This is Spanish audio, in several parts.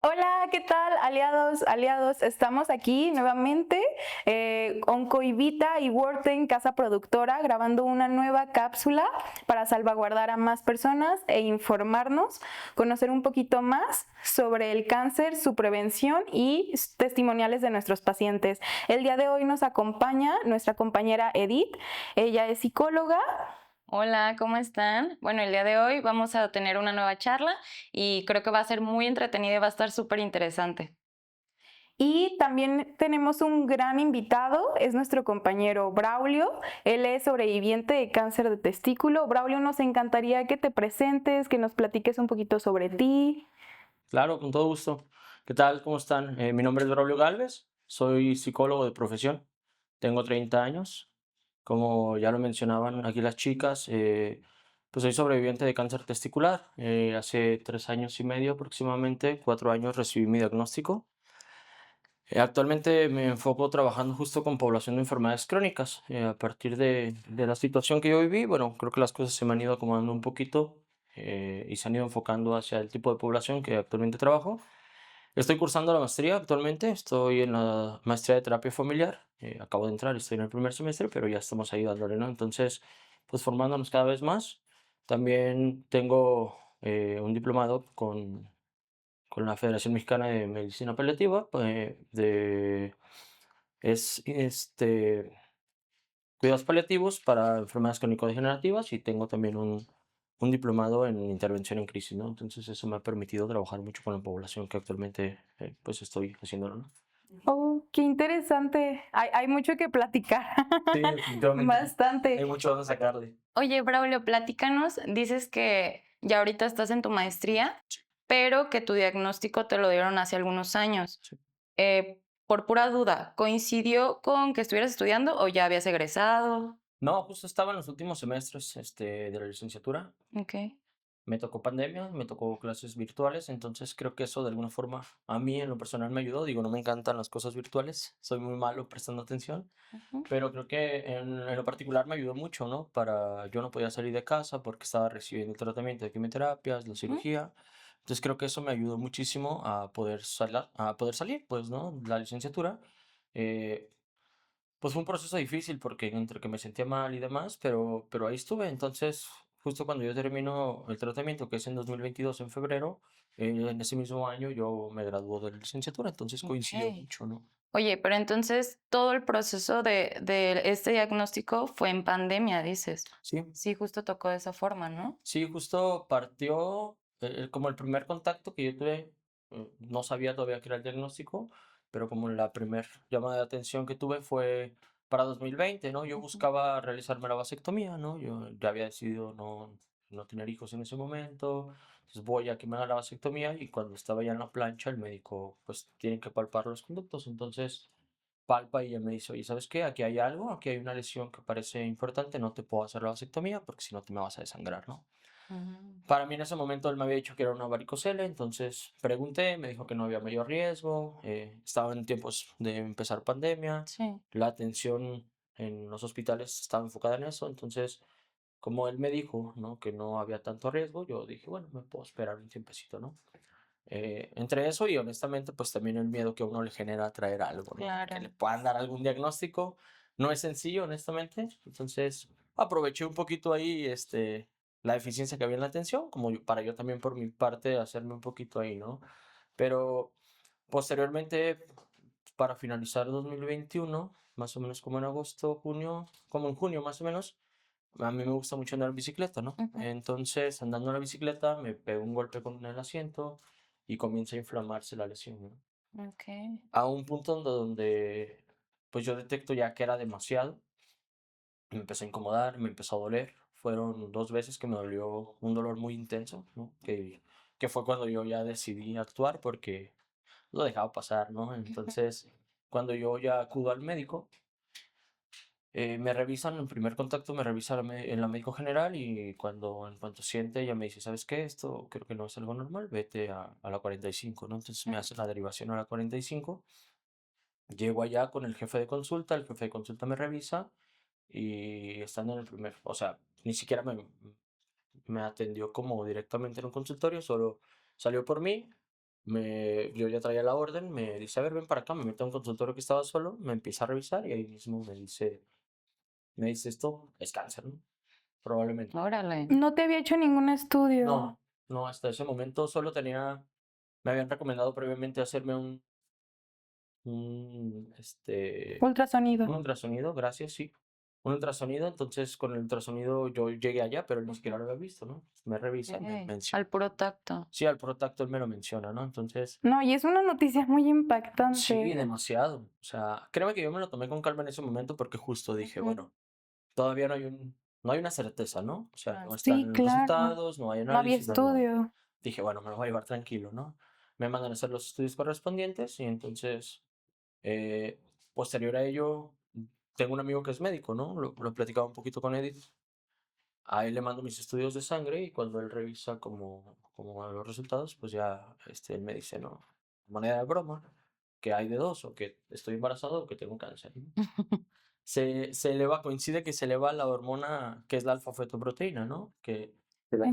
Hola, ¿qué tal, aliados, aliados? Estamos aquí nuevamente, Oncoivita y Worten, casa productora, grabando una nueva cápsula para salvaguardar a más personas e informarnos, conocer un poquito más sobre el cáncer, su prevención y testimoniales de nuestros pacientes. El día de hoy nos acompaña nuestra compañera Edith. Ella es psicóloga. Hola, ¿cómo están? Bueno, el día de hoy vamos a tener una nueva charla y creo que va a ser muy entretenida y va a estar súper interesante. Y también tenemos un gran invitado, es nuestro compañero Braulio. Él es sobreviviente de cáncer de testículo. Braulio, nos encantaría que te presentes, que nos platiques un poquito sobre ti. Claro, con todo gusto. ¿Qué tal? ¿Cómo están? Mi nombre es Braulio Galvez, soy psicólogo de profesión, tengo 30 años. Como ya lo mencionaban aquí las chicas, pues soy sobreviviente de cáncer testicular. Hace 3 años y medio aproximadamente, 4 años recibí mi diagnóstico. Actualmente me enfoco trabajando justo con población de enfermedades crónicas. A partir de la situación que yo viví, bueno, creo que las cosas se me han ido acomodando un poquito y se han ido enfocando hacia el tipo de población que actualmente trabajo. Estoy cursando la maestría actualmente, estoy en la maestría de terapia familiar. Acabo de entrar, estoy en el primer semestre, pero ya estamos ahí dándole, ¿no? Entonces, pues formándonos cada vez más. También tengo un diplomado con la Federación Mexicana de Medicina Paliativa, cuidados paliativos para enfermedades crónico-degenerativas, y tengo también un diplomado en intervención en crisis, ¿no? Entonces eso me ha permitido trabajar mucho con la población que actualmente pues estoy haciéndolo, ¿no? Oh, qué interesante. Hay mucho que platicar. Sí, definitivamente. Hay Bastante. mucho a sacarle. Oye, Braulio, platícanos, dices que ya ahorita estás en tu maestría, pero que tu diagnóstico te lo dieron hace algunos años. Sí. Por pura duda, ¿coincidió con que estuvieras estudiando o ya habías egresado? No, justo estaba en los últimos semestres de la licenciatura. Ok. Me tocó pandemia, me tocó clases virtuales, entonces creo que eso de alguna forma a mí en lo personal me ayudó. Digo, no me encantan las cosas virtuales, soy muy malo prestando atención, Ujú. pero creo que en lo particular me ayudó mucho, ¿no? Yo no podía salir de casa porque estaba recibiendo el tratamiento de quimioterapias, la Ujú. cirugía. Entonces creo que eso me ayudó muchísimo a poder salir, pues, ¿no? La licenciatura. Eh, pues fue un proceso difícil porque entre que me sentía mal y demás, pero ahí estuve. Entonces, justo cuando yo termino el tratamiento, que es en 2022, en febrero, en ese mismo año yo me graduó de la licenciatura, entonces coincidió Ok. mucho, ¿no? Oye, pero entonces todo el proceso de este diagnóstico fue en pandemia, dices. Sí, Sí, justo tocó de esa forma, ¿no? sí, justo partió como el primer contacto que yo tuve. No sabía todavía que era el diagnóstico, pero como la primer llamada de atención que tuve fue para 2020, ¿no? Yo Ujú. buscaba realizarme la vasectomía, ¿no? Yo ya había decidido no tener hijos en ese momento, entonces voy a que me haga la vasectomía, y cuando estaba ya en la plancha, el médico pues tiene que palpar los conductos, entonces palpa y ella me dice, oye, ¿sabes qué? Aquí hay algo, aquí hay una lesión que parece importante, no te puedo hacer la vasectomía porque si no te me vas a desangrar, ¿no? Mm. Para mí en ese momento él me había dicho que era una varicocele, entonces pregunté, me dijo que no había mayor riesgo, estaba en tiempos de empezar pandemia, Sí. la atención en los hospitales estaba enfocada en eso, entonces como él me dijo, ¿no? Que no había tanto riesgo, yo dije, bueno, me puedo esperar un tiempecito, ¿no? Entre eso y honestamente, pues también el miedo que a uno le genera traer algo, ¿no? Que le Claro. puedan dar algún diagnóstico. No es sencillo, honestamente. Entonces, aproveché un poquito ahí, la deficiencia que había en la atención, como para yo también por mi parte hacerme un poquito ahí, ¿no? Pero posteriormente, para finalizar 2021, más o menos como en agosto, junio, como en junio más o menos, a mí me gusta mucho andar en bicicleta, ¿no? Ujú. Entonces, andando en la bicicleta, me pego un golpe con el asiento y comienza a inflamarse la lesión, ¿no? Ok. A un punto donde, pues yo detecto ya que era demasiado, me empezó a incomodar, me empezó a doler. Fueron 2 veces que me dolió un dolor muy intenso, ¿no? Que fue cuando yo ya decidí actuar porque lo dejaba pasar, ¿no? Ujú. Entonces, cuando yo ya acudo al médico, me revisan, en primer contacto me revisa en la médico general, y en cuanto siente ella me dice, ¿sabes qué? Esto creo que no es algo normal, vete a la 45, ¿no? Entonces me hace la derivación a la 45, llego allá con el jefe de consulta me revisa, y estando en el o sea, ni siquiera me atendió como directamente en un consultorio, solo salió por mí, Yo ya traía la orden, me dice, a ver, ven para acá, me mete a un consultorio que estaba solo, me empieza a revisar y ahí mismo me dice esto es cáncer, ¿no? Probablemente. Órale. No te había hecho ningún estudio. No, no, hasta ese momento solo me habían recomendado previamente hacerme un Ultrasonido. ultrasonido, gracias, sí. Un ultrasonido, entonces con el ultrasonido yo llegué allá, pero él ni siquiera lo había visto, ¿no? Me revisa, me menciona. Al puro tacto. Sí, al puro tacto él me lo menciona, ¿no? Entonces, No, y es una noticia muy impactante. sí, demasiado. O sea, créeme que yo me lo tomé con calma en ese momento porque justo dije, bueno, todavía no hay una certeza, ¿no? O sea, no están Sí, los claro. resultados, no hay No había análisis, no hay nada. estudio. Dije, bueno, me lo voy a llevar tranquilo, ¿no? Me mandan a hacer los estudios correspondientes y entonces, eh, posterior a ello, tengo un amigo que es médico, ¿no? Lo he platicado un poquito con Edith. A él le mando mis estudios de sangre y cuando él revisa como los resultados, pues ya él me dice, ¿no? De manera de broma, que hay de dos, o que estoy embarazado o que tengo cáncer, ¿no? Se eleva, coincide que se eleva la hormona que es la alfa-fetoproteína, ¿no? Que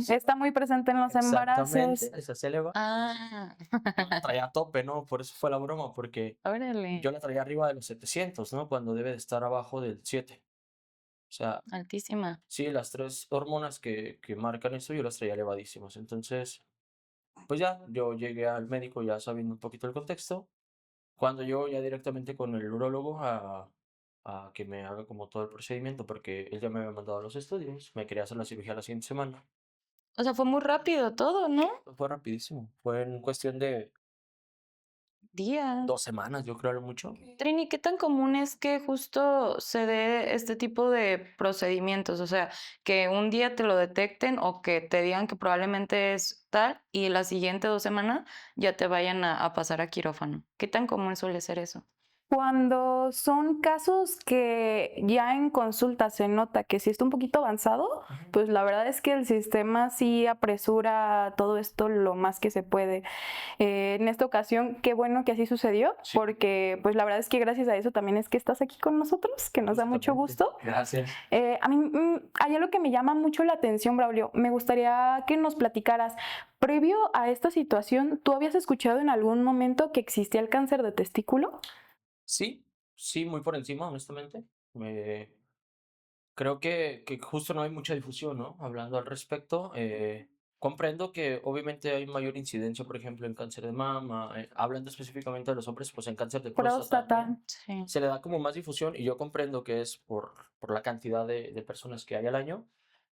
Está muy presente en los embarazos. exactamente, esa se eleva. Ah, Yo la traía a tope, ¿no? Por eso fue la broma, porque órale. yo la traía arriba de los 700, ¿no? Cuando debe de estar abajo del 7. O sea, Altísima. sí, las 3 hormonas que marcan eso, yo las traía elevadísimas. Entonces, pues ya, yo llegué al médico ya sabiendo un poquito el contexto. Cuando yo ya directamente con el urólogo a que me haga como todo el procedimiento, porque él ya me había mandado los estudios, me quería hacer la cirugía la siguiente semana. O sea, fue muy rápido todo, ¿no? Fue rapidísimo, fue en cuestión de Días. 2 semanas, yo creo, a lo mucho. Trini, ¿qué tan común es que justo se dé este tipo de procedimientos? O sea, que un día te lo detecten o que te digan que probablemente es tal y la siguiente 2 semanas ya te vayan a pasar a quirófano. ¿Qué tan común suele ser eso? Cuando son casos que ya en consulta se nota que sí está un poquito avanzado, pues la verdad es que el sistema sí apresura todo esto lo más que se puede. En esta ocasión, qué bueno que así sucedió, Sí. porque pues la verdad es que gracias a eso también es que estás aquí con nosotros, que nos da mucho Justamente. gusto. Gracias. A mí hay algo que me llama mucho la atención, Braulio. Me gustaría que nos platicaras. Previo a esta situación, ¿tú habías escuchado en algún momento que existía el cáncer de testículo? Sí, sí, muy por encima, honestamente. Creo que justo no hay mucha difusión, ¿no? Hablando al respecto, comprendo que obviamente hay mayor incidencia, por ejemplo, en cáncer de mama, hablando específicamente de los hombres, pues en cáncer de próstata, Próstata. ¿no? Sí. Se le da como más difusión y yo comprendo que es por la cantidad de personas que hay al año,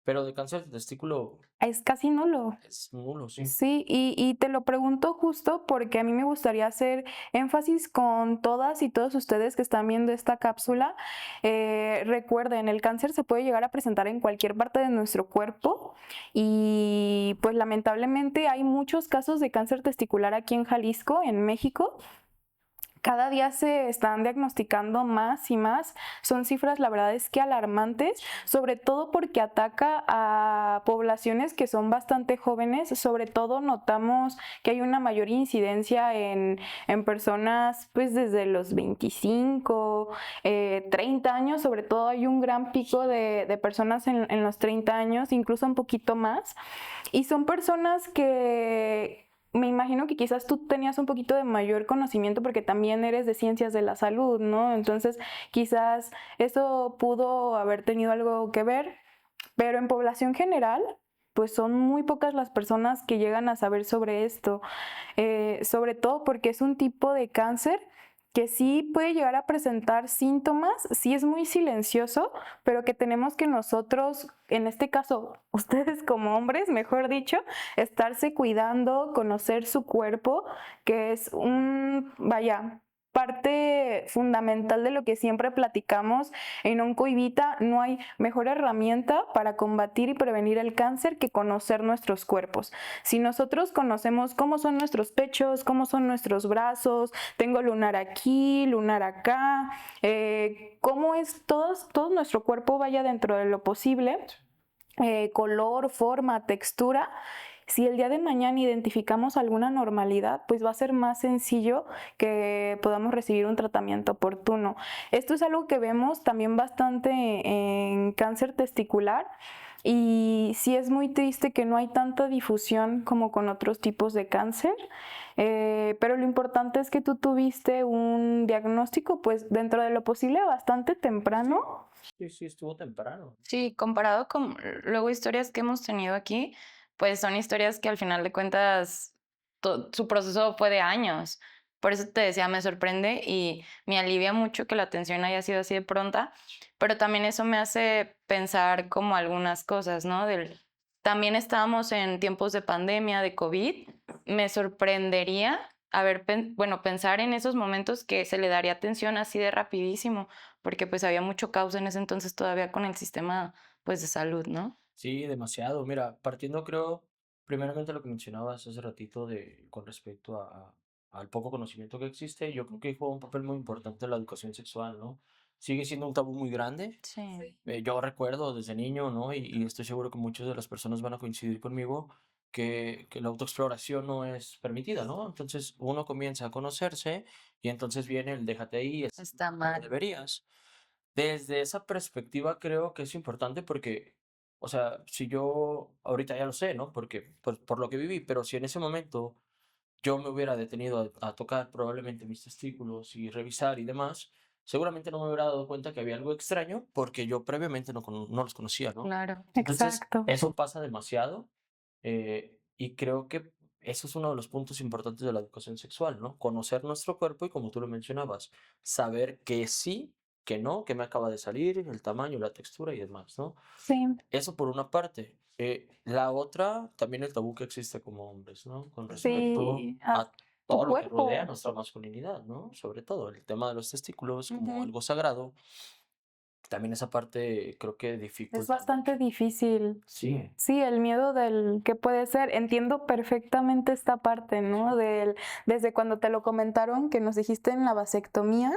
pero de cáncer de testículo Es casi nulo. es nulo, sí. Sí, y te lo pregunto justo porque a mí me gustaría hacer énfasis con todas y todos ustedes que están viendo esta cápsula. Recuerden, el cáncer se puede llegar a presentar en cualquier parte de nuestro cuerpo y pues lamentablemente hay muchos casos de cáncer testicular aquí en Jalisco, en México. Cada día se están diagnosticando más y más. Son cifras, la verdad es que alarmantes, sobre todo porque ataca a poblaciones que son bastante jóvenes. Sobre todo notamos que hay una mayor incidencia en personas pues desde los 25, 30 años. Sobre todo hay un gran pico de personas en los 30 años, incluso un poquito más. Y son personas que me imagino que quizás tú tenías un poquito de mayor conocimiento porque también eres de ciencias de la salud, ¿no? Entonces, quizás eso pudo haber tenido algo que ver, pero en población general, pues son muy pocas las personas que llegan a saber sobre esto, sobre todo porque es un tipo de cáncer que sí puede llegar a presentar síntomas, sí es muy silencioso, pero que tenemos que nosotros, en este caso, ustedes como hombres, mejor dicho, estarse cuidando, conocer su cuerpo, que es parte fundamental de lo que siempre platicamos en Oncoivita. No hay mejor herramienta para combatir y prevenir el cáncer que conocer nuestros cuerpos. Si nosotros conocemos cómo son nuestros pechos, cómo son nuestros brazos, tengo lunar aquí, lunar acá, cómo es todo nuestro cuerpo vaya dentro de lo posible, color, forma, textura. Si el día de mañana identificamos alguna normalidad, pues va a ser más sencillo que podamos recibir un tratamiento oportuno. Esto es algo que vemos también bastante en cáncer testicular. Y sí es muy triste que no hay tanta difusión como con otros tipos de cáncer. pero lo importante es que tú tuviste un diagnóstico, pues dentro de lo posible, bastante temprano. Sí, sí, estuvo temprano. Sí, comparado con luego historias que hemos tenido aquí, pues son historias que al final de cuentas su proceso fue de años. Por eso te decía, me sorprende y me alivia mucho que la atención haya sido así de pronta, pero también eso me hace pensar como algunas cosas, ¿no? También estábamos en tiempos de pandemia, de COVID. Me sorprendería bueno, pensar en esos momentos que se le daría atención así de rapidísimo porque pues había mucho caos en ese entonces todavía con el sistema pues de salud, ¿no? Sí, demasiado. Mira, partiendo creo, primeramente lo que mencionabas hace ratito con respecto al poco conocimiento que existe, yo creo que juega un papel muy importante la educación sexual, ¿no? Sigue siendo un tabú muy grande. Sí. Yo recuerdo desde niño, ¿no? Y estoy seguro que muchas de las personas van a coincidir conmigo que la autoexploración no es permitida, ¿no? Entonces uno comienza a conocerse y entonces viene el déjate ahí, Está no mal. deberías. Desde esa perspectiva creo que es importante porque, o sea, si yo ahorita ya lo sé, ¿no? Porque por lo que viví, pero si en ese momento yo me hubiera detenido a tocar probablemente mis testículos y revisar y demás, seguramente no me hubiera dado cuenta que había algo extraño porque yo previamente no los conocía, ¿no? Claro. Entonces, Exacto. eso pasa demasiado y creo que eso es uno de los puntos importantes de la educación sexual, ¿no? Conocer nuestro cuerpo y como tú lo mencionabas, saber que sí, que no, que me acaba de salir, el tamaño, la textura y demás, ¿no? Sí, Eso por una parte. La otra, también el tabú que existe como hombres, ¿no? Con respecto sí, a a tu todo lo que rodea cuerpo. nuestra masculinidad, ¿no? Sobre todo el tema de los testículos como Ujú. algo sagrado. También esa parte creo que Es dificulta bastante mucho. difícil. Sí, Sí, el miedo del que puede ser. Entiendo perfectamente esta parte, ¿no? Desde cuando te lo comentaron, que nos dijiste en la vasectomía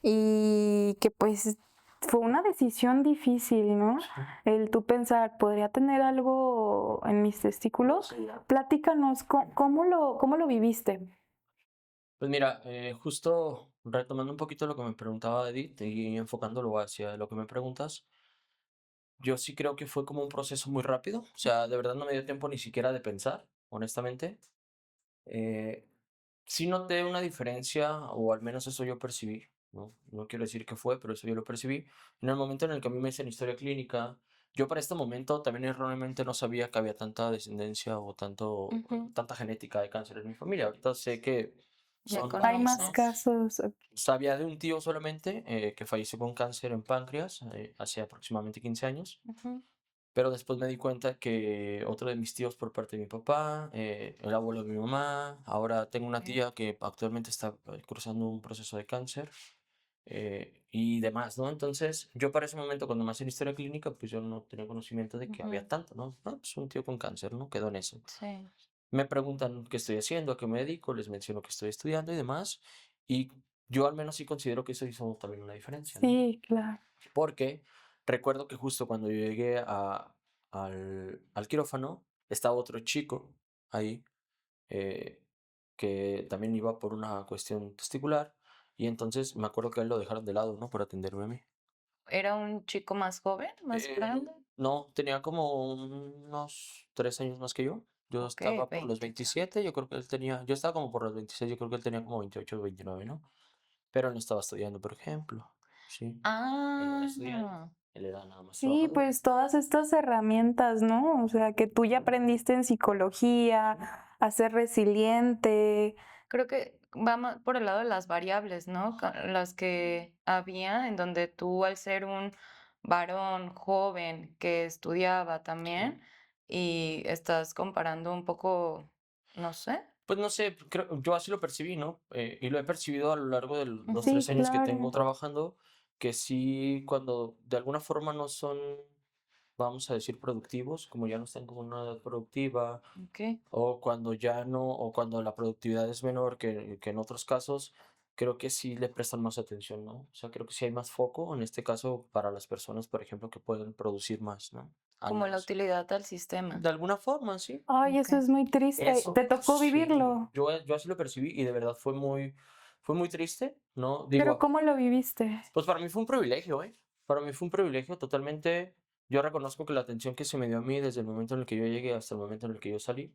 y que pues fue una decisión difícil, ¿no? sí. El tú pensar, ¿podría tener algo en mis testículos? Platícanos, ¿cómo lo viviste? Pues mira, justo retomando un poquito lo que me preguntaba Edith y enfocándolo hacia lo que me preguntas, yo sí creo que fue como un proceso muy rápido, o sea, de verdad no me dio tiempo ni siquiera de pensar, honestamente. Eh, sí noté una diferencia, o al menos eso yo percibí, ¿no? No quiero decir que fue, pero eso yo lo percibí. En el momento en el que a mí me dicen historia clínica, yo para este momento también erróneamente no sabía que había tanta descendencia o Ujú. tanta genética de cáncer en mi familia. Ahorita sé que Ya son Hay varios, más ¿no? conoces. casos. Sabía de un tío solamente que falleció con cáncer en páncreas hace aproximadamente 15 años. Ujú. Pero después me di cuenta que otro de mis tíos por parte de mi papá, el abuelo de mi mamá, ahora tengo una Ok. tía que actualmente está cruzando un proceso de cáncer y demás, ¿no? Entonces, yo para ese momento, cuando me hacen historia clínica, pues yo no tenía conocimiento de que había Ujú. tanto, ¿no? Ah, pues un tío con cáncer, ¿no? Quedó en eso. Sí. Me preguntan qué estoy haciendo, a qué me dedico, les menciono que estoy estudiando y demás, y yo al menos sí considero que eso hizo también una diferencia, ¿no? Sí, claro. Porque recuerdo que justo cuando yo llegué al quirófano, estaba otro chico ahí eh, que también iba por una cuestión testicular y entonces me acuerdo que a él lo dejaron de lado, ¿no? Por atenderme a mí. ¿Era un chico más joven, más grande? No, tenía como unos 3 años más que yo. Yo Ok, estaba por los 20 ya. 27, yo creo que él tenía, yo estaba como por los 26, yo creo que él tenía como 28 o 29, ¿no? Pero él no estaba estudiando, por ejemplo. Sí, él no era estudiante, Ah, él era nada más Sí, trabajador. pues todas estas herramientas, ¿no? O sea, que tú ya aprendiste en psicología, a ser resiliente. creo que va más por el lado de las variables, ¿no? Las que había en donde tú al ser un varón joven que estudiaba Sí. también y estás comparando un poco, no sé. Pues no sé, creo, yo así lo percibí, ¿no? Y lo he percibido a lo largo de los Sí, 3 años que tengo claro. trabajando, que sí, cuando de alguna forma no son, vamos a decir, productivos, como ya no están como una edad productiva, Ok. o cuando ya no, o cuando la productividad es menor que en otros casos, creo que sí le prestan más atención, ¿no? O sea, creo que sí hay más foco, en este caso, para las personas, por ejemplo, que pueden producir más, ¿no? Al Como la menos. utilidad al sistema. De alguna forma, sí. Ay, Ok. eso es muy triste. Eso, Te tocó sí, vivirlo, yo así lo percibí y de verdad fue muy triste, ¿no? pero Digo, ¿cómo lo viviste? pues para mí fue un privilegio, ¿eh? Para mí fue un privilegio totalmente. Yo reconozco que la atención que se me dio a mí desde el momento en el que yo llegué hasta el momento en el que yo salí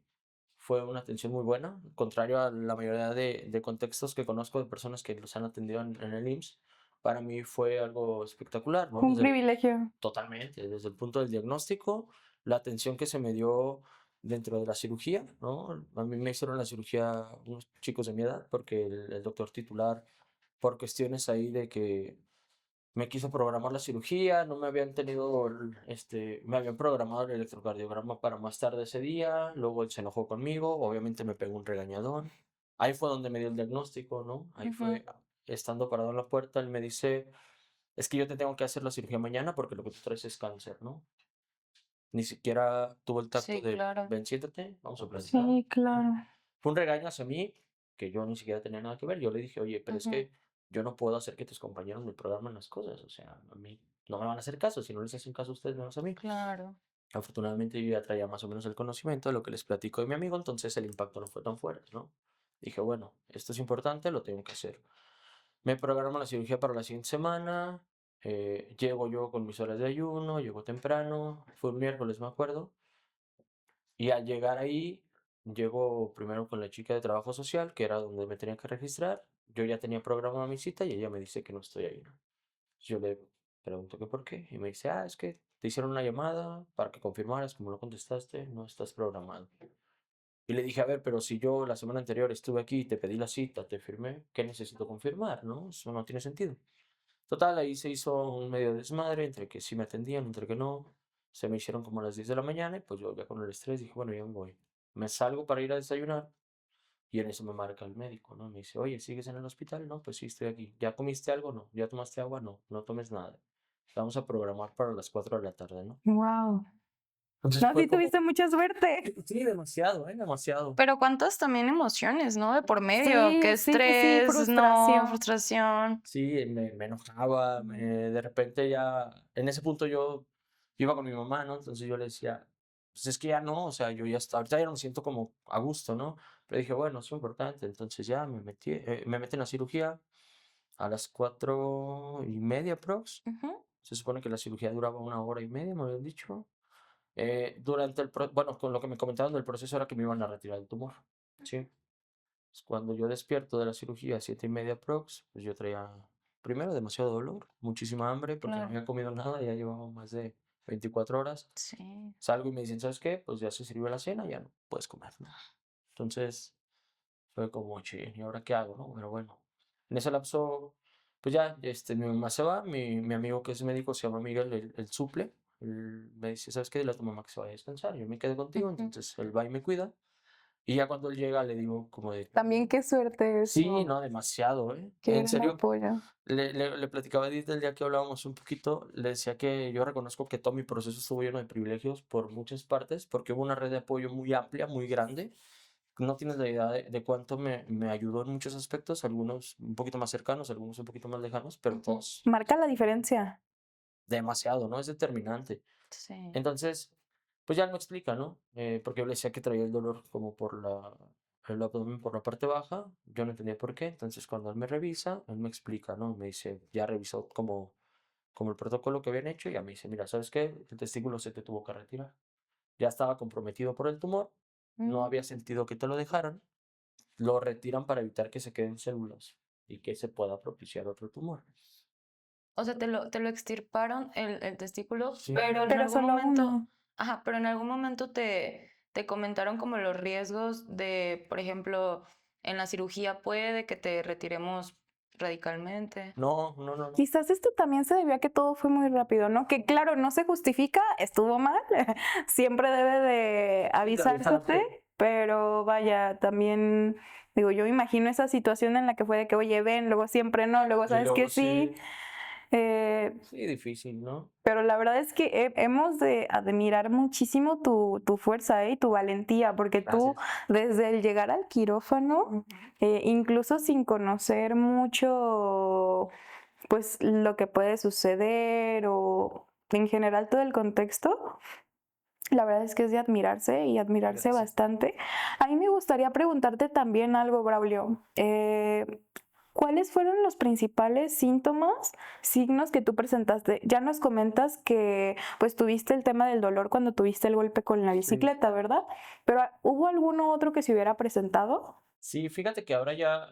fue una atención muy buena, contrario a la mayoría de contextos que conozco de personas que los han atendido en el IMSS. Para mí fue algo espectacular, ¿no? Un privilegio. Totalmente, desde el punto del diagnóstico, la atención que se me dio dentro de la cirugía, ¿no? A mí me hicieron la cirugía unos chicos de mi edad porque el doctor titular, por cuestiones ahí de que me quiso programar la cirugía, no me habían tenido, me habían programado el electrocardiograma para más tarde ese día, luego él se enojó conmigo, obviamente me pegó un regañadón. Ahí fue donde me dio el diagnóstico, ¿no? Ahí fue, estando parado en la puerta, él me dice, es que yo te tengo que hacer la cirugía mañana porque lo que tú traes es cáncer, ¿no? Ni siquiera tuvo el tacto Sí, de, claro. ven, siéntate, vamos a platicar. Sí, claro. Fue un regaño hacia mí que yo ni siquiera tenía nada que ver. Yo le dije, oye, pero es que yo no puedo hacer que tus compañeros me programen las cosas. O sea, a mí no me van a hacer caso. Si no les hacen caso a ustedes, menos a mí. Claro. Afortunadamente yo ya traía más o menos el conocimiento de lo que les platico de mi amigo, entonces el impacto no fue tan fuerte, ¿no? Dije, bueno, esto es importante, lo tengo que hacer. Me programo la cirugía para la siguiente semana. Llego yo con mis horas de ayuno, llego temprano. Fue un miércoles, me acuerdo. Y al llegar ahí, llego primero con la chica de trabajo social, que era donde me tenía que registrar. Yo ya tenía programada mi cita y ella me dice que no estoy ahí, ¿no? Yo le pregunto que por qué y me dice, es que te hicieron una llamada para que confirmaras, como no contestaste, no estás programado. Y le dije, a ver, pero si yo la semana anterior estuve aquí, te pedí la cita, te firmé, ¿qué necesito confirmar? ¿No? Eso no tiene sentido. Total, ahí se hizo un medio desmadre entre que sí me atendían, entre que no. Se me hicieron como a las 10 de la mañana y pues yo ya con el estrés dije, bueno, ya me voy. Me salgo para ir a desayunar y en eso me marca el médico, ¿no? Me dice, oye, ¿sigues en el hospital? No, pues sí, estoy aquí. ¿Ya comiste algo? No. ¿Ya tomaste agua? No, no tomes nada. Vamos a programar para las 4 de la tarde, ¿no? Wow. Entonces No, fue sí como, tuviste mucha suerte. sí, demasiado, demasiado. Pero cuántas también emociones, ¿no? De por medio, Sí, que sí, estrés, no, frustración. frustración. Sí, me enojaba, de repente ya, en ese punto yo iba con mi mamá, ¿no? Entonces yo le decía, pues es que ya no, o sea, yo ya ahorita ya no me siento como a gusto, ¿no? Pero dije, bueno, es importante, entonces ya me metí en la cirugía a las 4:30 prox. Ujú. Se supone que la cirugía duraba 1 hora y media, me habían dicho. Bueno, con lo que me comentaban del proceso era que me iban a retirar el tumor, ¿sí? Pues, cuando yo despierto de la cirugía, 7:30 prox, pues yo traía primero demasiado dolor, muchísima hambre porque no Claro. había comido nada, ya llevaba más de 24 horas. Sí. Salgo y me dicen, ¿sabes qué? Pues ya se sirvió la cena, ya no puedes comer, ¿no? Entonces fue como, che, ¿y ahora qué hago, no? Pero bueno, en ese lapso, pues ya, mi mamá se va, mi amigo que es médico se llama Miguel, el suple, él me dice, ¿sabes qué? Dile a tu mamá que se vaya a descansar, yo me quedé contigo, Ujú. entonces él va y me cuida. Y ya cuando él llega le digo como de, También qué suerte sí, eso. no, demasiado, ¿eh? Qué En gran serio, apoyo. le platicaba a Edith el día que hablábamos un poquito, le decía que yo reconozco que todo mi proceso estuvo lleno de privilegios por muchas partes, porque hubo una red de apoyo muy amplia, muy grande. No tienes la idea de cuánto me ayudó en muchos aspectos, algunos un poquito más cercanos, algunos un poquito más lejanos, pero todos Marca la diferencia. demasiado, ¿no? Es determinante. Sí. Entonces, pues ya él me explica, ¿no? Porque yo le decía que traía el dolor como por el abdomen, por la parte baja. Yo no entendía por qué. Entonces, cuando él me revisa, él me explica, ¿no? Me dice, ya revisó como el protocolo que habían hecho y ya me dice, mira, ¿sabes qué? El testículo se te tuvo que retirar. Ya estaba comprometido por el tumor, no había sentido que te lo dejaran, lo retiran para evitar que se queden células y que se pueda propiciar otro tumor. O sea, te lo extirparon el testículo, Sí. pero en Pero algún solo momento, uno. ajá, pero en algún momento te comentaron como los riesgos de, por ejemplo, en la cirugía puede que te retiremos radicalmente. No, no, no, no. Quizás esto también se debió a que todo fue muy rápido, ¿no? Que claro, no se justifica, estuvo mal, siempre debe de avisársete, pero vaya, también, digo, yo me imagino esa situación en la que fue de que, oye, ven, luego siempre no, luego Y sabes que luego sí. sí, difícil, ¿no? Pero la verdad es que hemos de admirar muchísimo tu fuerza, y tu valentía, porque tú Gracias. desde el llegar al quirófano, incluso sin conocer mucho, pues lo que puede suceder o en general todo el contexto, la verdad es que es de admirarse y admirarse Gracias. bastante. A mí me gustaría preguntarte también algo, Braulio. ¿cuáles fueron los principales síntomas, signos que tú presentaste? Ya nos comentas que pues tuviste el tema del dolor cuando tuviste el golpe con la Sí. bicicleta, ¿verdad? Pero ¿hubo alguno otro que se hubiera presentado? Sí, fíjate que ahora ya,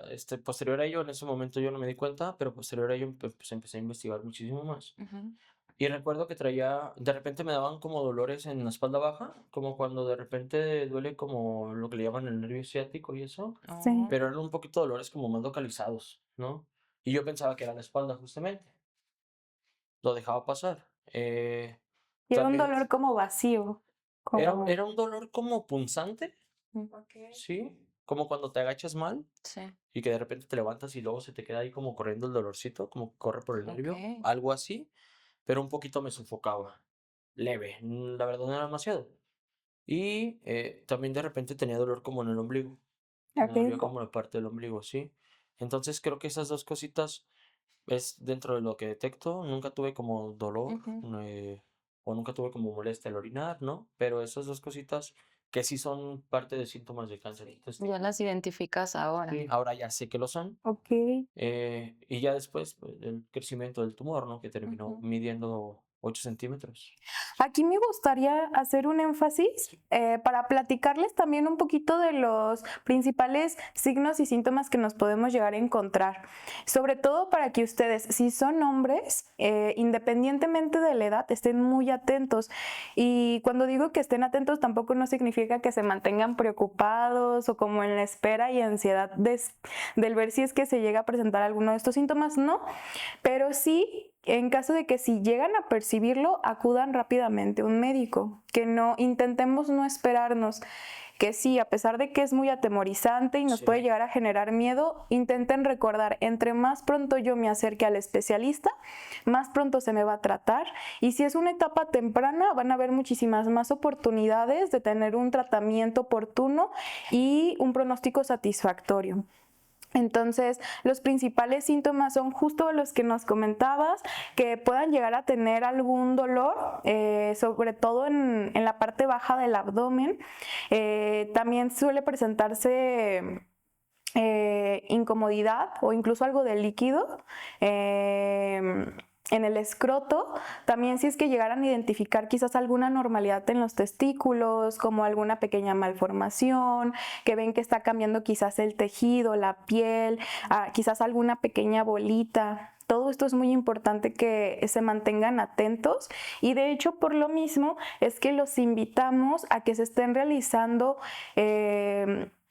posterior a ello, en ese momento yo no me di cuenta, pero posterior a ello pues empecé a investigar muchísimo más. Ujú. Y recuerdo que traía, de repente me daban como dolores en la espalda baja, como cuando de repente duele como lo que le llaman el nervio ciático y eso, Sí. Oh, pero eran un poquito dolores como más localizados, ¿no? Y yo pensaba que era la espalda justamente, lo dejaba pasar. Y era un También dolor como vacío, como... era un dolor como punzante, mm, ¿sí? Como cuando te agachas mal sí, y que de repente te levantas y luego se te queda ahí como corriendo el dolorcito, como que corre por el nervio, ok. algo así, pero un poquito me sofocaba, leve, la verdad no era demasiado. Y también de repente tenía dolor como en el ombligo, me dolía Ok. como la parte del ombligo, ¿sí? Entonces creo que esas dos cositas es dentro de lo que detecto, nunca tuve como dolor Ujú. o nunca tuve como molestia al orinar, ¿no? Pero esas dos cositas que sí son parte de síntomas de cáncer de Ya intestino. las identificas ahora. Sí, ahora ya sé que lo son. Ok. Y ya después, pues, el crecimiento del tumor, ¿no? Que terminó Ujú. midiendo 8 centímetros. Aquí me gustaría hacer un énfasis para platicarles también un poquito de los principales signos y síntomas que nos podemos llegar a encontrar. Sobre todo para que ustedes, si son hombres, independientemente de la edad, estén muy atentos. Y cuando digo que estén atentos, tampoco no significa que se mantengan preocupados o como en la espera y ansiedad del ver si es que se llega a presentar alguno de estos síntomas, no, pero sí, en caso de que si llegan a percibirlo, acudan rápidamente a un médico, que no intentemos no esperarnos, que sí, a pesar de que es muy atemorizante y nos puede Sí, llegar a generar miedo, intenten recordar, entre más pronto yo me acerque al especialista, más pronto se me va a tratar y si es una etapa temprana, van a haber muchísimas más oportunidades de tener un tratamiento oportuno y un pronóstico satisfactorio. Entonces, los principales síntomas son justo los que nos comentabas, que puedan llegar a tener algún dolor, sobre todo en la parte baja del abdomen. También suele presentarse incomodidad o incluso algo de líquido. En el escroto, también si es que llegaran a identificar quizás alguna anormalidad en los testículos, como alguna pequeña malformación, que ven que está cambiando quizás el tejido, la piel, quizás alguna pequeña bolita. Todo esto es muy importante que se mantengan atentos y de hecho por lo mismo es que los invitamos a que se estén realizando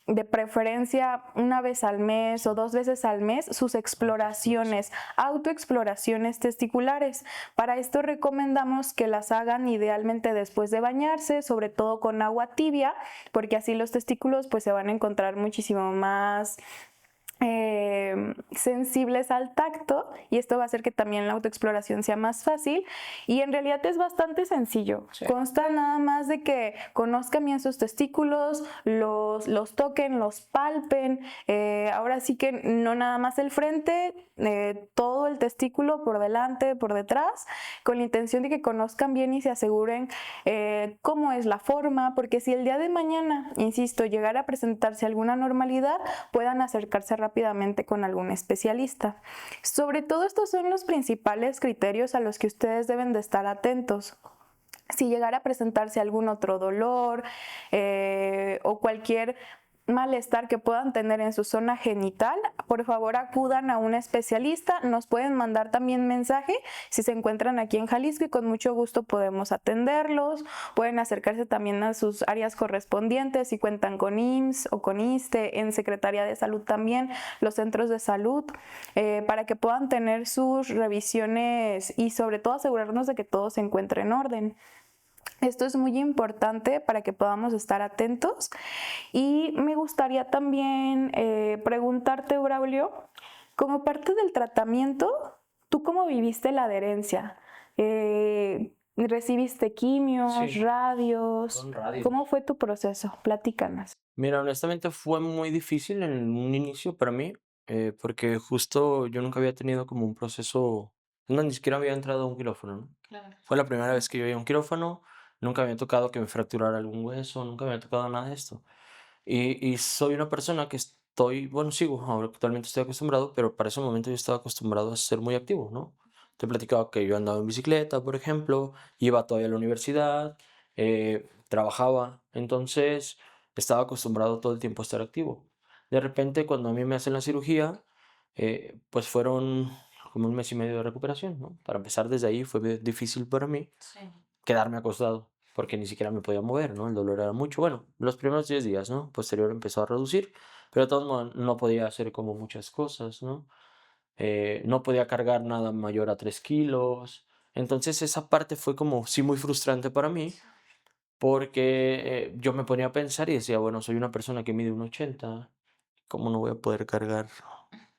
de preferencia una vez al mes o 2 veces al mes sus exploraciones, autoexploraciones testiculares. Para esto recomendamos que las hagan idealmente después de bañarse, sobre todo con agua tibia, porque así los testículos pues se van a encontrar muchísimo más sensibles al tacto y esto va a hacer que también la autoexploración sea más fácil y en realidad es bastante sencillo. sí. Consta nada más de que conozcan bien sus testículos, los toquen, los palpen, ahora sí que no nada más el frente, todo el testículo por delante, por detrás, con la intención de que conozcan bien y se aseguren cómo es la forma, porque si el día de mañana, insisto, llegara a presentarse alguna anormalidad, puedan acercarse rápidamente con algún especialista. Sobre todo estos son los principales criterios a los que ustedes deben de estar atentos. Si llegara a presentarse algún otro dolor o cualquier malestar que puedan tener en su zona genital, por favor acudan a un especialista. Nos pueden mandar también mensaje si se encuentran aquí en Jalisco y con mucho gusto podemos atenderlos. Pueden acercarse también a sus áreas correspondientes si cuentan con IMSS o con ISSSTE, en Secretaría de Salud también, los centros de salud, para que puedan tener sus revisiones y sobre todo asegurarnos de que todo se encuentre en orden. Esto es muy importante para que podamos estar atentos y me gustaría también preguntarte, Braulio, como parte del tratamiento, ¿tú cómo viviste la adherencia? ¿Recibiste quimios, Sí, radios? son radios. ¿Cómo fue tu proceso? Platícanos. Mira, honestamente fue muy difícil en un inicio para mí, porque justo yo nunca había tenido como un proceso, no, ni siquiera había entrado a un quirófano, ¿no? Claro. Fue la primera vez que yo iba a un quirófano, nunca me había tocado que me fracturara algún hueso, nunca me había tocado nada de esto. Y soy una persona que bueno, sigo, ahora actualmente estoy acostumbrado, pero para ese momento yo estaba acostumbrado a ser muy activo, ¿no? Te he platicado que yo andaba en bicicleta, por ejemplo, iba todavía a la universidad, trabajaba, entonces estaba acostumbrado todo el tiempo a estar activo. De repente, cuando a mí me hacen la cirugía, pues fueron como 1 mes y medio de recuperación, ¿no? Para empezar desde ahí fue difícil para mí Sí. quedarme acostado, porque ni siquiera me podía mover, ¿no? El dolor era mucho. Bueno, los primeros 10 días, ¿no? Posterior empezó a reducir, pero de todos modos no podía hacer como muchas cosas, ¿no? No podía cargar nada mayor a 3 kilos. Entonces esa parte fue como, sí, muy frustrante para mí, porque yo me ponía a pensar y decía, bueno, soy una persona que mide 1,80, ¿cómo no voy a poder cargar,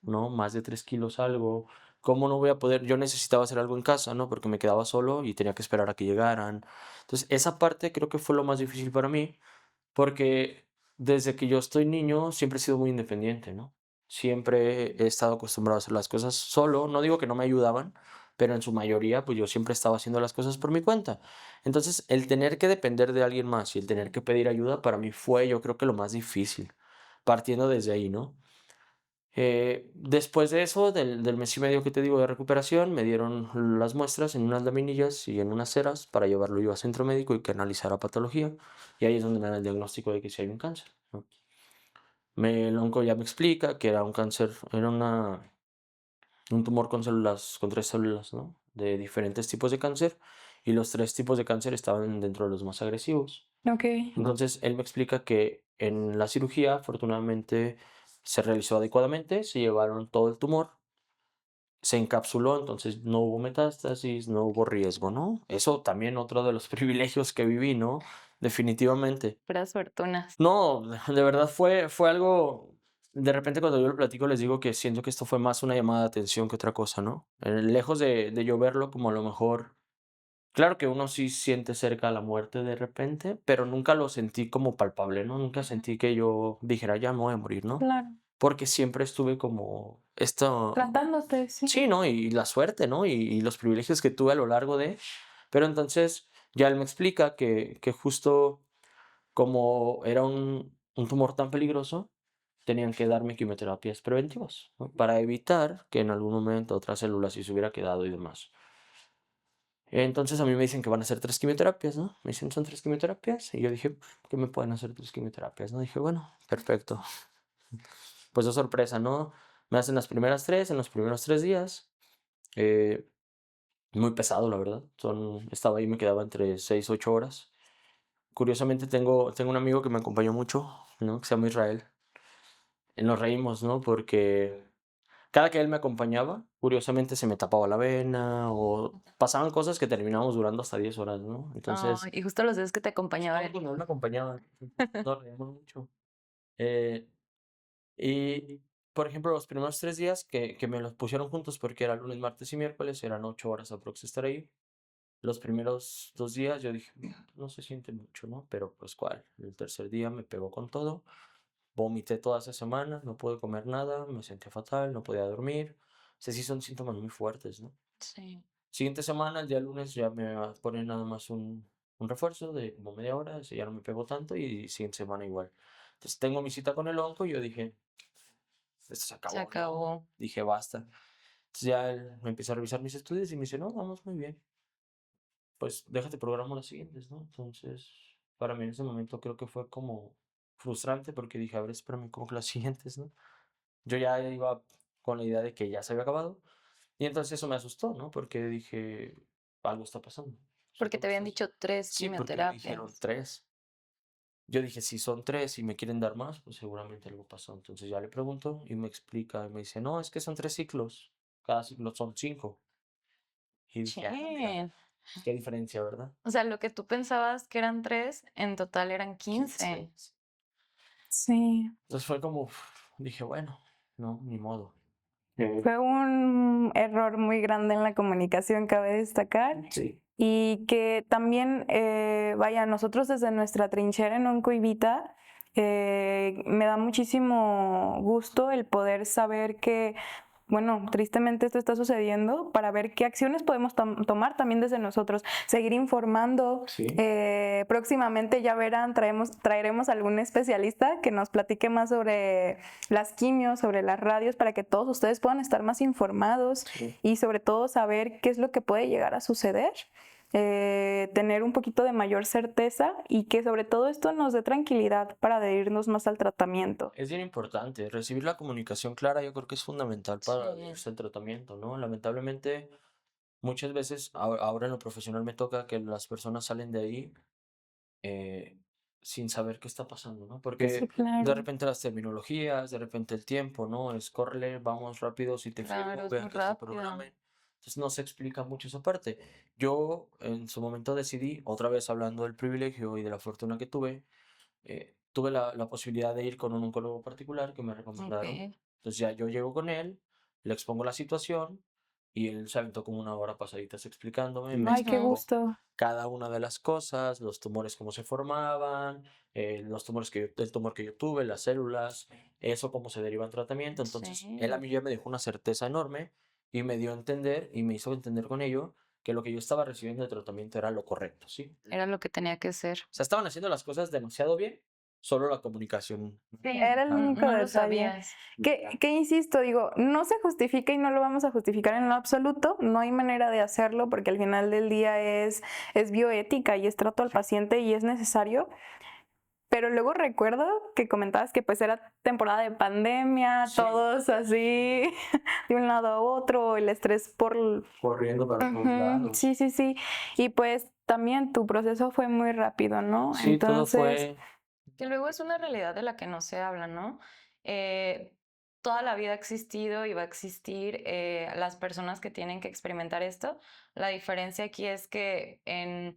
¿no? Más de 3 kilos algo. ¿Cómo no voy a poder? Yo necesitaba hacer algo en casa, ¿no? Porque me quedaba solo y tenía que esperar a que llegaran. Entonces, esa parte creo que fue lo más difícil para mí, porque desde que yo estoy niño siempre he sido muy independiente, ¿no? Siempre he estado acostumbrado a hacer las cosas solo. No digo que no me ayudaban, pero en su mayoría, pues yo siempre estaba haciendo las cosas por mi cuenta. Entonces, el tener que depender de alguien más y el tener que pedir ayuda para mí fue, yo creo que lo más difícil, partiendo desde ahí, ¿no? Después de eso, del mes y medio que te digo de recuperación, me dieron las muestras en unas laminillas y en unas ceras para llevarlo yo a centro médico y que analizara patología. Y ahí es donde me dan el diagnóstico de que sí hay un cáncer, ¿no? El onco ya me explica que era un cáncer, era un tumor con células, con 3 células, ¿no? De diferentes tipos de cáncer, y los 3 tipos de cáncer estaban dentro de los más agresivos. Ok. Entonces, él me explica que en la cirugía, afortunadamente, se realizó adecuadamente, se llevaron todo el tumor, se encapsuló, entonces no hubo metástasis, no hubo riesgo, ¿no? Eso también otro de los privilegios que viví, ¿no? Definitivamente. Puras fortunas. No, de verdad fue algo, de repente cuando yo lo platico les digo que siento que esto fue más una llamada de atención que otra cosa, ¿no? Lejos de yo verlo como a lo mejor, claro que uno sí siente cerca la muerte de repente, pero nunca lo sentí como palpable, ¿no? Nunca sentí que yo dijera, ya me voy a morir, ¿no? Claro. Porque siempre estuve como esto, Tratándote, sí. sí, ¿no? Y la suerte, ¿no? Y los privilegios que tuve a lo largo de, pero entonces ya él me explica que justo como era un tumor tan peligroso, tenían que darme quimioterapias preventivas, ¿no? Para evitar que en algún momento otra célula sí se hubiera quedado y demás. Entonces a mí me dicen que van a hacer 3 quimioterapias, ¿no? Me dicen, son 3 quimioterapias. Y yo dije, ¿qué me pueden hacer 3 quimioterapias? ¿No? Dije, bueno, perfecto. Pues de sorpresa, ¿no? Me hacen las primeras 3 en los primeros 3 días. eh, Muy pesado, la verdad. Estaba ahí, me quedaba entre 6 8 horas. Curiosamente tengo un amigo que me acompañó mucho, ¿no? Que se llama Israel. Nos reímos, ¿no? Porque cada que él me acompañaba, curiosamente se me tapaba la vena o pasaban cosas que terminábamos durando hasta 10 horas, ¿no? Entonces, Y justo los días que te acompañaba solo él. cuando él me acompañaba, nos reíamos mucho. Eh, y, por ejemplo, los primeros 3 días que me los pusieron juntos, porque era lunes, martes y miércoles, eran 8 horas aprox estar ahí. Los primeros 2 días yo dije, no se siente mucho, ¿no? Pero pues cuál, el tercer día me pegó con todo. Vomité toda esa semana, no pude comer nada, me sentía fatal, no podía dormir. O sea, sí son síntomas muy fuertes, ¿no? Sí. Siguiente semana, el día lunes, ya me ponen nada más un refuerzo de como media hora, ese ya no me pegó tanto, y siguiente semana igual. Entonces tengo mi cita con el onco y yo dije, esto se Se acabó, ¿no? acabó. Dije, basta. Entonces ya él me empieza a revisar mis estudios y me dice, no, vamos muy bien. Pues déjate programo las siguientes, ¿no? Entonces, para mí en ese momento creo que fue como frustrante porque dije, a ver, espérame, ¿cómo que las siguientes, no? Yo ya iba con la idea de que ya se había acabado. Y entonces eso me asustó, ¿no? Porque dije, algo está pasando. O sea, Porque te ¿cómo habían estás? dicho 3 Sí, porque me dijeron quimioterapias. 3. Yo dije, si son 3 y me quieren dar más, pues seguramente algo pasó. Entonces ya le pregunto y me explica y me dice, no, es que son 3 ciclos. Cada ciclo son 5. Y dije, ah, mira, Chin. qué diferencia, ¿verdad? O sea, lo que tú pensabas que eran 3, en total eran 15. 15. Sí. Entonces fue como, dije, bueno, no, ni modo. Fue un error muy grande en la comunicación, cabe destacar. Sí. Y que también, vaya, nosotros desde nuestra trinchera en Oncoivita, me da muchísimo gusto el poder saber que bueno, tristemente esto está sucediendo, para ver qué acciones podemos tomar también desde nosotros, seguir informando. Sí. Próximamente ya verán, traeremos algún especialista que nos platique más sobre las quimios, sobre las radios, para que todos ustedes puedan estar más informados Sí. y sobre todo saber qué es lo que puede llegar a suceder. Tener un poquito de mayor certeza y que sobre todo esto nos dé tranquilidad para adherirnos más al tratamiento. Es bien importante. Recibir la comunicación clara yo creo que es fundamental para Sí. adherirse al tratamiento, ¿no? Lamentablemente, muchas veces, ahora en lo profesional me toca que las personas salen de ahí eh, sin saber qué está pasando, ¿no? Sí, Porque de claro. repente las terminologías, de repente el tiempo, ¿no? Es córrele, vamos rápido, si te Claro, firmo, es ve a muy que te rápido. programen. Entonces no se explica mucho esa parte. Yo en su momento decidí, otra vez hablando del privilegio y de la fortuna que tuve la posibilidad de ir con un oncólogo particular que me recomendaron. Ok. Entonces ya yo llego con él, le expongo la situación y él se aventó como una hora pasaditas explicándome, me Ay, qué Ujú. explicó gusto. cada una de las cosas, los tumores cómo se formaban, los tumores el tumor que yo tuve, las células, eso cómo se deriva en tratamiento. Entonces, él a Sí. mí ya me dejó una certeza enorme y me dio a entender y me hizo entender con ello que lo que yo estaba recibiendo de tratamiento era lo correcto, ¿sí? Era lo que tenía que ser. O sea, estaban haciendo las cosas demasiado bien, solo la comunicación. Sí, Era el único no lo detalle. sabías. Que insisto, digo, no se justifica y no lo vamos a justificar en lo absoluto, no hay manera de hacerlo porque al final del día es bioética y es trato al paciente y es necesario. Pero luego recuerdo que comentabas que pues era temporada de pandemia, Sí. todos así de un lado a otro, el estrés por... Corriendo para todos Ujú, lados. sí, sí, sí. Y pues también tu proceso fue muy rápido, ¿no? Sí, todo Entonces, fue. Que luego es una realidad de la que no se habla, ¿no? Eh, Toda la vida ha existido y va a existir las personas que tienen que experimentar esto. La diferencia aquí es que en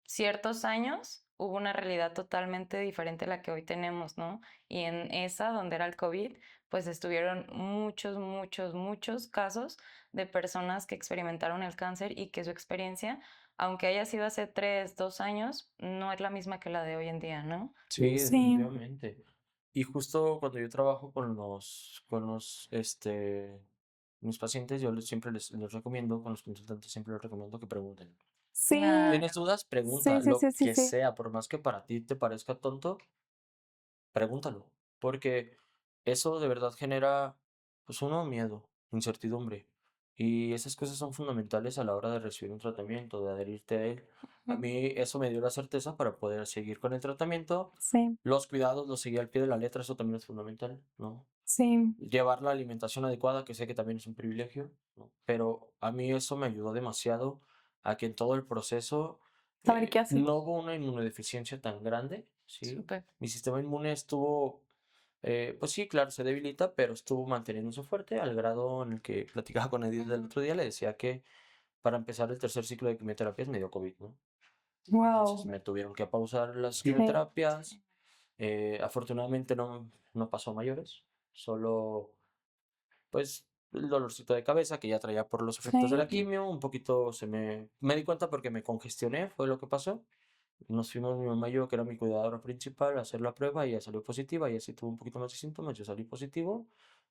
ciertos años hubo una realidad totalmente diferente a la que hoy tenemos, ¿no? Y en esa, donde era el COVID, pues estuvieron muchos, muchos, muchos casos de personas que experimentaron el cáncer y que su experiencia, aunque haya sido hace 3, 2 años, no es la misma que la de hoy en día, ¿no? Sí, sí, definitivamente. Y justo cuando yo trabajo mis pacientes, yo siempre les recomiendo, con los consultantes siempre les recomiendo que pregunten. sí, Claro. ¿Tienes dudas? Pregunta sí, sí, lo sí, sí, que sí. sea, por más que para ti te parezca tonto, pregúntalo, porque eso de verdad genera, pues uno, miedo, incertidumbre, y esas cosas son fundamentales a la hora de recibir un tratamiento, de adherirte a él. A mí eso me dio la certeza para poder seguir con el tratamiento, Sí, los cuidados los seguí al pie de la letra, eso también es fundamental, ¿no? sí. Llevar la alimentación adecuada, que sé que también es un privilegio, ¿no? Pero a mí eso me ayudó demasiado a que en todo el proceso Saber qué hacer. no hubo una inmunodeficiencia tan grande, ¿sí? Súper. Mi sistema inmune estuvo, pues sí, claro, se debilita, pero estuvo manteniéndose fuerte al grado en el que platicaba con Edith el Ujú. otro día, le decía que para empezar el tercer ciclo de quimioterapias me dio COVID, ¿no? Entonces Wow. me tuvieron que pausar las Sí. quimioterapias. Afortunadamente no pasó a mayores, solo pues el dolorcito de cabeza que ya traía por los efectos de la Sí. quimio, un poquito me di cuenta porque me congestioné, fue lo que pasó. Nos fuimos mi mamá y yo, que era mi cuidadora principal, a hacer la prueba y ella salió positiva y así tuvo un poquito más de síntomas, yo salí positivo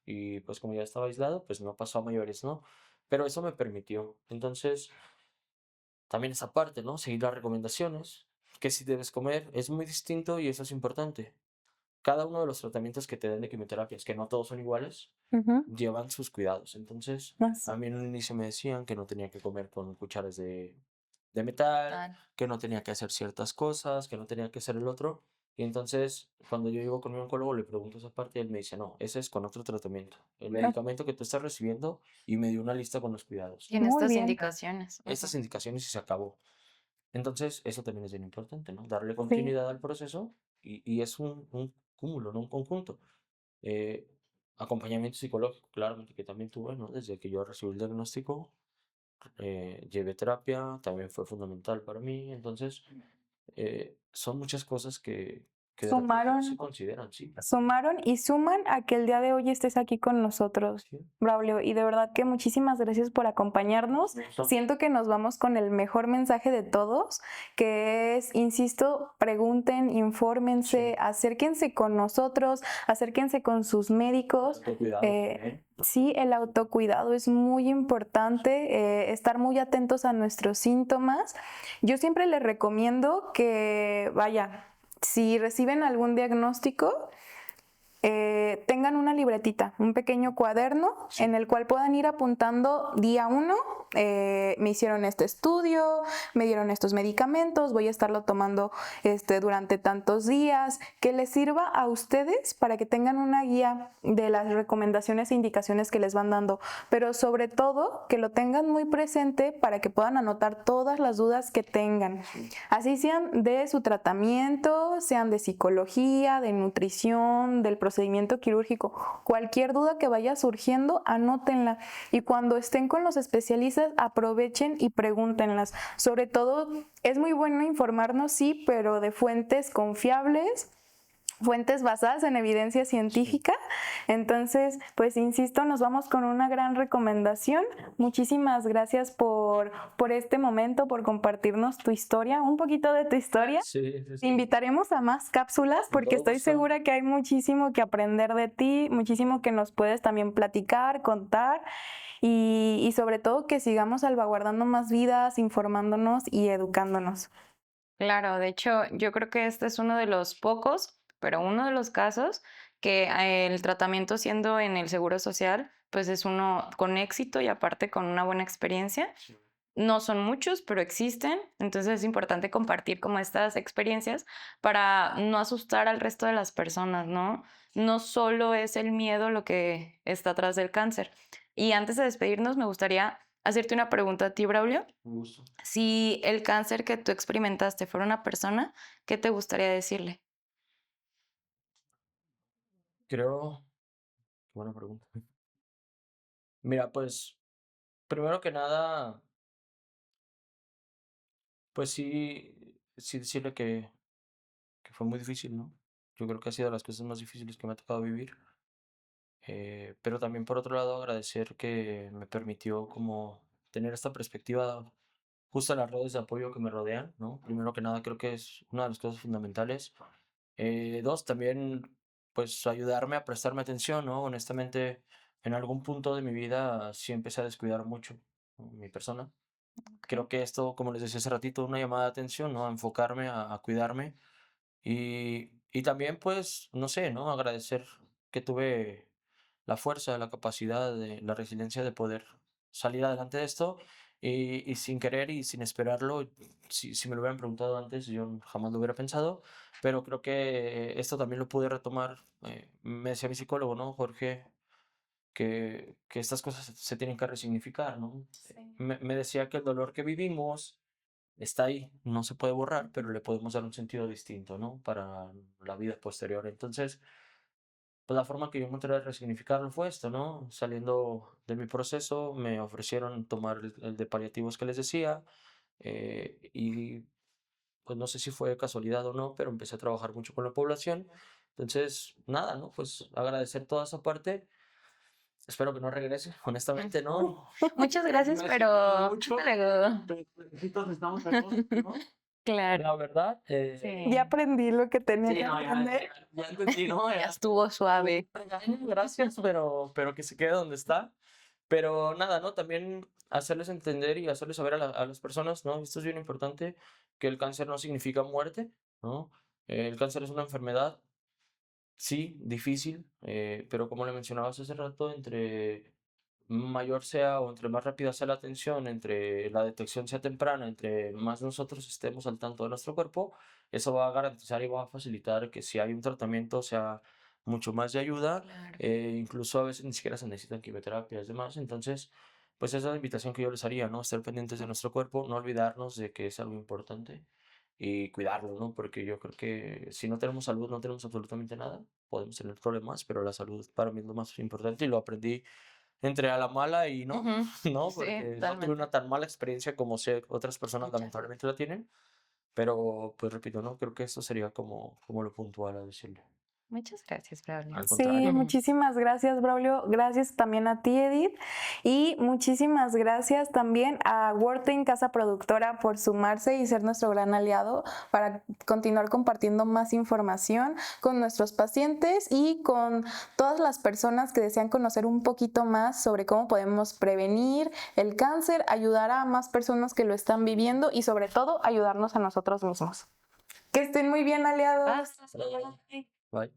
y pues como ya estaba aislado, pues no pasó a mayores, ¿no? Pero eso me permitió. Entonces, también esa parte, ¿no? Seguir las recomendaciones, que si debes comer, es muy distinto y eso es importante. Cada uno de los tratamientos que te den de quimioterapias, que no todos son iguales, Ujú. llevan sus cuidados. Entonces, Más. a mí en un inicio me decían que no tenía que comer con cucharas de metal, Total. que no tenía que hacer ciertas cosas, que no tenía que hacer el otro. Y entonces, cuando yo llego con mi oncólogo, le pregunto esa parte y él me dice, no, ese es con otro tratamiento. El Ah, medicamento que tú estás recibiendo y me dio una lista con los cuidados. Y en muy estas bien. indicaciones. Estas indicaciones y se acabó. Entonces, eso también es bien importante, ¿no? Darle Sí. continuidad al proceso y es un cúmulo, no un conjunto. Eh, Acompañamiento psicológico, claramente que también tuve, ¿no? Desde que yo recibí el diagnóstico, llevé terapia, también fue fundamental para mí. Entonces, son muchas cosas que de repente no se Sumaron, consideran, sí. sumaron y suman a que el día de hoy estés aquí con nosotros, Sí. Braulio. Y de verdad que muchísimas gracias por acompañarnos. Me gustó. Siento que nos vamos con el mejor mensaje de todos, que es, insisto, pregunten, infórmense, Sí. acérquense con nosotros, acérquense con sus médicos. Autocuidado también. Sí, el autocuidado es muy importante, estar muy atentos a nuestros síntomas. Yo siempre les recomiendo que, vaya, si reciben algún diagnóstico, tengan una libretita, un pequeño cuaderno en el cual puedan ir apuntando día 1, me hicieron este estudio, me dieron estos medicamentos, voy a estarlo tomando durante tantos días, que les sirva a ustedes para que tengan una guía de las recomendaciones e indicaciones que les van dando, pero sobre todo que lo tengan muy presente para que puedan anotar todas las dudas que tengan, así sean de su tratamiento, sean de psicología, de nutrición, del procedimiento quirúrgico, cualquier duda que vaya surgiendo, anótenla y cuando estén con los especialistas aprovechen y pregúntenlas. Sobre todo es muy bueno informarnos, sí, pero de fuentes confiables, fuentes basadas en evidencia científica. Entonces, pues insisto, nos vamos con una gran recomendación. Muchísimas gracias por este momento, por compartirnos tu historia, un poquito de tu historia. Sí, sí, Te invitaremos a más cápsulas porque todo estoy gusto. segura que hay muchísimo que aprender de ti, muchísimo que nos puedes también platicar, contar y sobre todo que sigamos salvaguardando más vidas, informándonos y educándonos. Claro, de hecho, yo creo que este es uno de los pocos, pero uno de los casos que el tratamiento siendo en el Seguro Social, pues es uno con éxito y aparte con una buena experiencia. Sí. No son muchos, pero existen, entonces es importante compartir como estas experiencias para no asustar al resto de las personas, ¿no? No solo es el miedo lo que está atrás del cáncer. Y antes de despedirnos, me gustaría hacerte una pregunta a ti, Braulio. Un gusto. Si el cáncer que tú experimentaste fuera una persona, ¿qué te gustaría decirle? Creo, buena pregunta. Mira, pues, primero que nada, pues sí decirle que fue muy difícil, ¿no? Yo creo que ha sido de las cosas más difíciles que me ha tocado vivir. Pero también por otro lado agradecer que me permitió como tener esta perspectiva justo en las redes de apoyo que me rodean, ¿no? Primero que nada creo que es una de las cosas fundamentales. Dos, también pues ayudarme a prestarme atención, ¿no? Honestamente, en algún punto de mi vida sí empecé a descuidar mucho, ¿no?, mi persona. Creo que esto, como les decía hace ratito, una llamada de atención, ¿no? A enfocarme, a cuidarme. Y también, pues, no sé, ¿no? Agradecer que tuve la fuerza, la capacidad, la resiliencia de poder salir adelante de esto y sin querer y sin esperarlo. Si me lo hubieran preguntado antes, yo jamás lo hubiera pensado, pero creo que esto también lo pude retomar. Me decía mi psicólogo, ¿no, Jorge? Que estas cosas se tienen que resignificar, ¿no? Me decía que el dolor que vivimos está ahí, no se puede borrar, pero le podemos dar un sentido distinto, ¿no? Para la vida posterior. Entonces, pues la forma que yo encontré de resignificarlo fue esto, ¿no? Saliendo de mi proceso, me ofrecieron tomar el de paliativos que les decía, y pues no sé si fue casualidad o no, pero empecé a trabajar mucho con la población. Entonces, nada, ¿no? Pues agradecer toda esa parte. Espero que no regrese, honestamente, ¿no? Muchas gracias, Me pero mucho, luego. pero necesito, necesitamos algo, ¿no? Claro, La verdad, sí. Ya aprendí lo que tenía sí, que no, ya, aprender. ya entendí, ¿no? Ya Ya, estuvo suave. gracias, pero que se quede donde está. Pero nada, ¿no? También hacerles entender y hacerles saber a las personas, ¿no? Esto es bien importante, que el cáncer no significa muerte, ¿no? El cáncer es una enfermedad, sí, difícil, pero como le mencionabas hace rato, entre mayor sea o entre más rápida sea la atención, entre la detección sea temprana, entre más nosotros estemos al tanto de nuestro cuerpo, eso va a garantizar y va a facilitar que si hay un tratamiento sea mucho más de ayuda, Claro. incluso a veces ni siquiera se necesitan quimioterapias y demás. Entonces, pues esa es la invitación que yo les haría, ¿no? Estar pendientes de nuestro cuerpo, no olvidarnos de que es algo importante y cuidarlo, ¿no? Porque yo creo que si no tenemos salud, no tenemos absolutamente nada. Podemos tener problemas, pero la salud para mí es lo más importante y lo aprendí entre a la mala y no, Ujú. no, Sí, porque no tuve totalmente. una tan mala experiencia como sé otras personas Muchas. lamentablemente la tienen, Pero, pues repito, ¿no? Creo que eso sería como lo puntual a decirle. Muchas gracias, Braulio. Al Sí, contrario. muchísimas gracias, Braulio. Gracias también a ti, Edith. Y muchísimas gracias también a Worten Casa Productora por sumarse y ser nuestro gran aliado para continuar compartiendo más información con nuestros pacientes y con todas las personas que desean conocer un poquito más sobre cómo podemos prevenir el cáncer, ayudar a más personas que lo están viviendo y sobre todo ayudarnos a nosotros mismos. Que estén muy bien, aliados. Bye. Bye.